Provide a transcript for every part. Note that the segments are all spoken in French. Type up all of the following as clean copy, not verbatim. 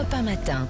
Europe 1 matin.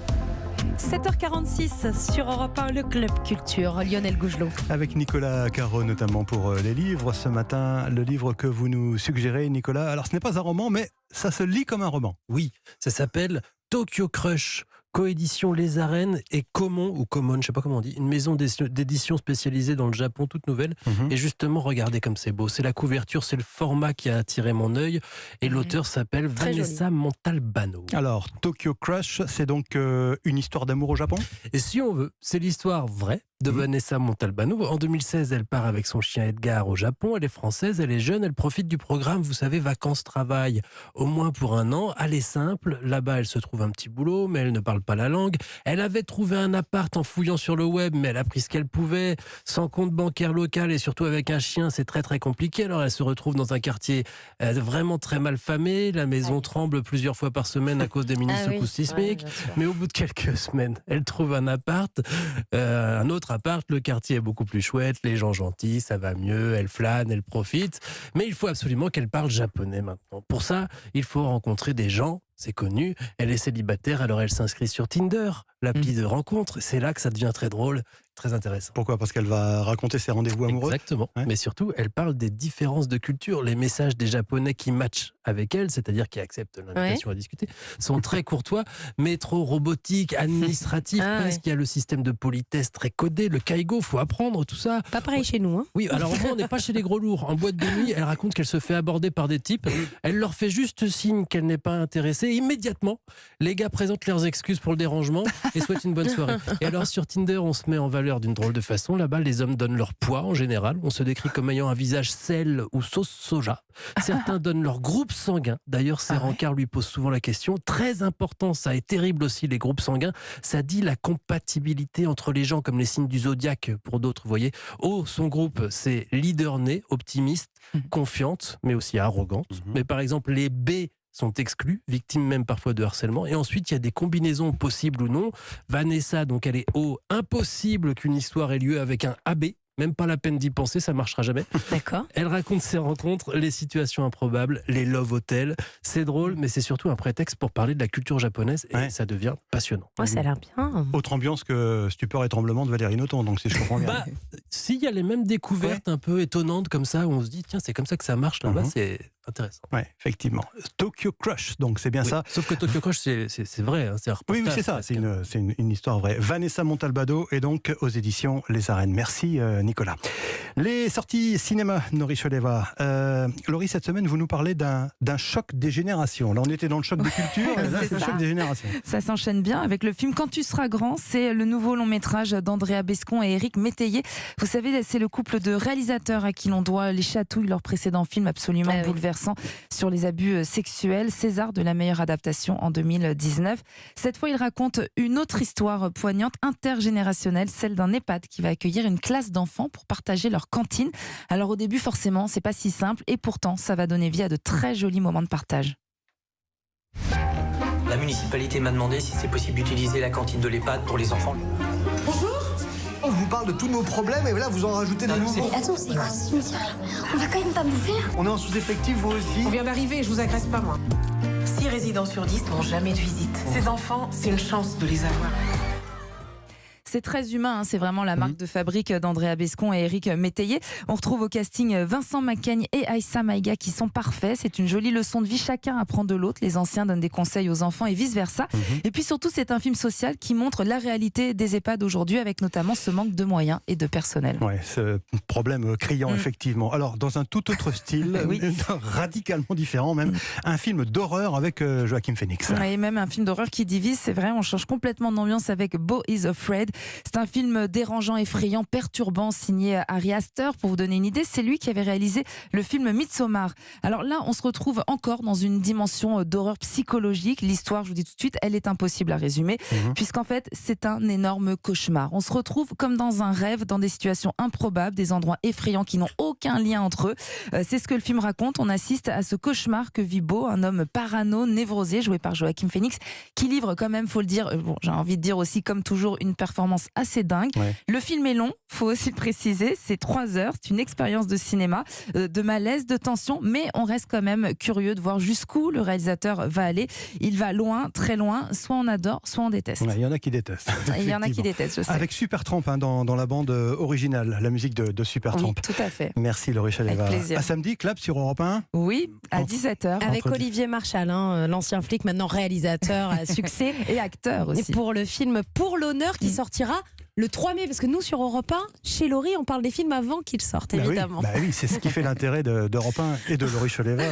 7h46 sur Europe 1, le Club Culture, Lionel Gougelot. Avec Nicolas Caro notamment pour les livres. Ce matin, le livre que vous nous suggérez, Nicolas, alors ce n'est pas un roman, mais ça se lit comme un roman. Oui, ça s'appelle Tokyo Crush, coédition Les Arènes et Common, je ne sais pas comment on dit, une maison d'édition spécialisée dans le Japon, toute nouvelle. Et justement, regardez comme c'est beau. C'est la couverture, c'est le format qui a attiré mon œil. Et l'auteur s'appelle Vanessa Montalbano. Alors, Tokyo Crush, c'est donc une histoire d'amour au Japon ? Et si on veut, c'est l'histoire vraie de Vanessa Montalbano. En 2016, elle part avec son chien Edgar au Japon. Elle est française, elle est jeune, elle profite du programme, vous savez, vacances-travail, au moins pour un an. Elle est simple, là-bas elle se trouve un petit boulot, mais elle ne parle pas la langue. Elle avait trouvé un appart en fouillant sur le web, mais elle a pris ce qu'elle pouvait, sans compte bancaire local et surtout avec un chien, c'est très très compliqué. Alors elle se retrouve dans un quartier vraiment très mal famé. La maison tremble plusieurs fois par semaine à cause des mini-secousses sismiques. Mais au bout de quelques semaines, elle trouve un appart, un autre appart, le quartier est beaucoup plus chouette, les gens gentils, ça va mieux, elle flâne, elle profite. Mais il faut absolument qu'elle parle japonais maintenant. Pour ça, il faut rencontrer des gens. C'est connu, elle est célibataire, alors elle s'inscrit sur Tinder, l'appli de rencontre. C'est là que ça devient très drôle, très intéressant. Pourquoi ? Parce qu'elle va raconter ses rendez-vous amoureux ? Exactement, mais surtout, elle parle des différences de culture. Les messages des Japonais qui matchent avec elle, c'est-à-dire qui acceptent l'invitation à discuter, sont très courtois, mais trop robotiques, administratifs, presque. Il y a le système de politesse très codé, le kaigo, faut apprendre tout ça. Pas pareil chez nous. Oui, alors moi, on n'est pas chez les gros lourds. En boîte de nuit, elle raconte qu'elle se fait aborder par des types. Elle leur fait juste signe qu'elle n'est pas intéressée. Et immédiatement, les gars présentent leurs excuses pour le dérangement et souhaitent une bonne soirée. Et alors sur Tinder, on se met en valeur d'une drôle de façon. Là-bas, les hommes donnent leur poids en général. On se décrit comme ayant un visage sel ou sauce soja. Certains donnent leur groupe sanguin. D'ailleurs, ces rencarts lui posent souvent la question. Très important, ça est terrible aussi, les groupes sanguins. Ça dit la compatibilité entre les gens, comme les signes du zodiaque pour d'autres, vous voyez. O, son groupe, c'est leader né, optimiste, confiante, mais aussi arrogante. Mais par exemple, les B sont exclus, victimes même parfois de harcèlement. Et ensuite, il y a des combinaisons possibles ou non. Vanessa, donc elle est O, impossible qu'une histoire ait lieu avec un AB. Même pas la peine d'y penser, ça marchera jamais. D'accord. Elle raconte ses rencontres, les situations improbables, les love hotels. C'est drôle, mais c'est surtout un prétexte pour parler de la culture japonaise et ça devient passionnant. Ça a l'air bien. Autre ambiance que Stupeur et Tremblement de Valérie Nothomb, donc si je comprends bien. S'il y a les mêmes découvertes un peu étonnantes comme ça, où on se dit, tiens, c'est comme ça que ça marche là-bas, c'est intéressant. Oui, effectivement. Tokyo Crush, donc c'est bien ça. Sauf que Tokyo Crush, c'est vrai. Hein, c'est un reportage. Oui, c'est ça, c'est une histoire vraie. Vanessa Montalbano est donc aux éditions Les Arènes. Merci Nicolas. Les sorties cinéma, Nori Choleva. Laurie, cette semaine, vous nous parlez d'un choc des générations. Là, on était dans le choc de culture, et là, c'est le choc des générations. Ça s'enchaîne bien avec le film Quand tu seras grand. C'est le nouveau long métrage d'Andrea Bescon et Éric Métayer. Vous savez, c'est le couple de réalisateurs à qui l'on doit Les Chatouilles, leur précédent film absolument bouleversant sur les abus sexuels. César de la meilleure adaptation en 2019. Cette fois, il raconte une autre histoire poignante, intergénérationnelle, celle d'un EHPAD qui va accueillir une classe d'enfants pour partager leur cantine. Alors au début, forcément, c'est pas si simple et pourtant, ça va donner vie à de très jolis moments de partage. La municipalité m'a demandé si c'est possible d'utiliser la cantine de l'EHPAD pour les enfants. Bonjour. On vous parle de tous nos problèmes et là vous en rajoutez des nouveaux. Attends, c'est quoi ce cimetière là? On va quand même pas bouffer là? On est en sous-effectif, vous aussi. On vient d'arriver, je vous agresse pas moi. 6 résidents sur 10 n'ont jamais de visite. Ces enfants, c'est une chance de les avoir. C'est très humain, c'est vraiment la marque de fabrique d'Andrea Bescon et Éric Métayer. On retrouve au casting Vincent Macaigne et Aïssa Maïga qui sont parfaits. C'est une jolie leçon de vie, chacun apprend de l'autre. Les anciens donnent des conseils aux enfants et vice-versa. Et puis surtout, c'est un film social qui montre la réalité des EHPAD aujourd'hui, avec notamment ce manque de moyens et de personnel. Oui, ce problème criant, effectivement. Alors, dans un tout autre style, radicalement différent même, un film d'horreur avec Joaquin Phoenix. Et même un film d'horreur qui divise, c'est vrai, on change complètement d'ambiance avec Beau is Afraid. C'est un film dérangeant, effrayant, perturbant, signé Ari Aster. Pour vous donner une idée, c'est lui qui avait réalisé le film Midsommar. Alors là, on se retrouve encore dans une dimension d'horreur psychologique. L'histoire, je vous dis tout de suite, elle est impossible à résumer, puisqu'en fait, c'est un énorme cauchemar. On se retrouve comme dans un rêve, dans des situations improbables, des endroits effrayants qui n'ont aucun lien entre eux. C'est ce que le film raconte. On assiste à ce cauchemar que vit Beau, un homme parano, névrosé, joué par Joaquin Phoenix, qui livre quand même, faut le dire, j'ai envie de dire aussi, comme toujours, une performance performance assez dingue. Ouais. Le film est long, faut aussi le préciser, c'est 3 heures, c'est une expérience de cinéma, de malaise, de tension, mais on reste quand même curieux de voir jusqu'où le réalisateur va aller. Il va loin, très loin, soit on adore, soit on déteste. Ouais, il y en a qui détestent. Il y en a qui effectivement. détestent, je sais. Avec Supertramp dans la bande originale, la musique de Supertramp. Oui, tout à fait. Merci Laurie Chaleva. Avec plaisir. À samedi, clap sur Europe 1. Oui, à Entre- 17h. Avec Entre- Olivier Marchal, l'ancien flic, maintenant réalisateur à succès. Et acteur aussi. Et pour le film Pour l'honneur qui sortira le 3 mai, parce que nous sur Europe 1, chez Laurie, on parle des films avant qu'ils sortent, Bah oui, évidemment. bah oui, c'est ce qui fait l'intérêt d'Europe 1 et de Laurie Chaleva.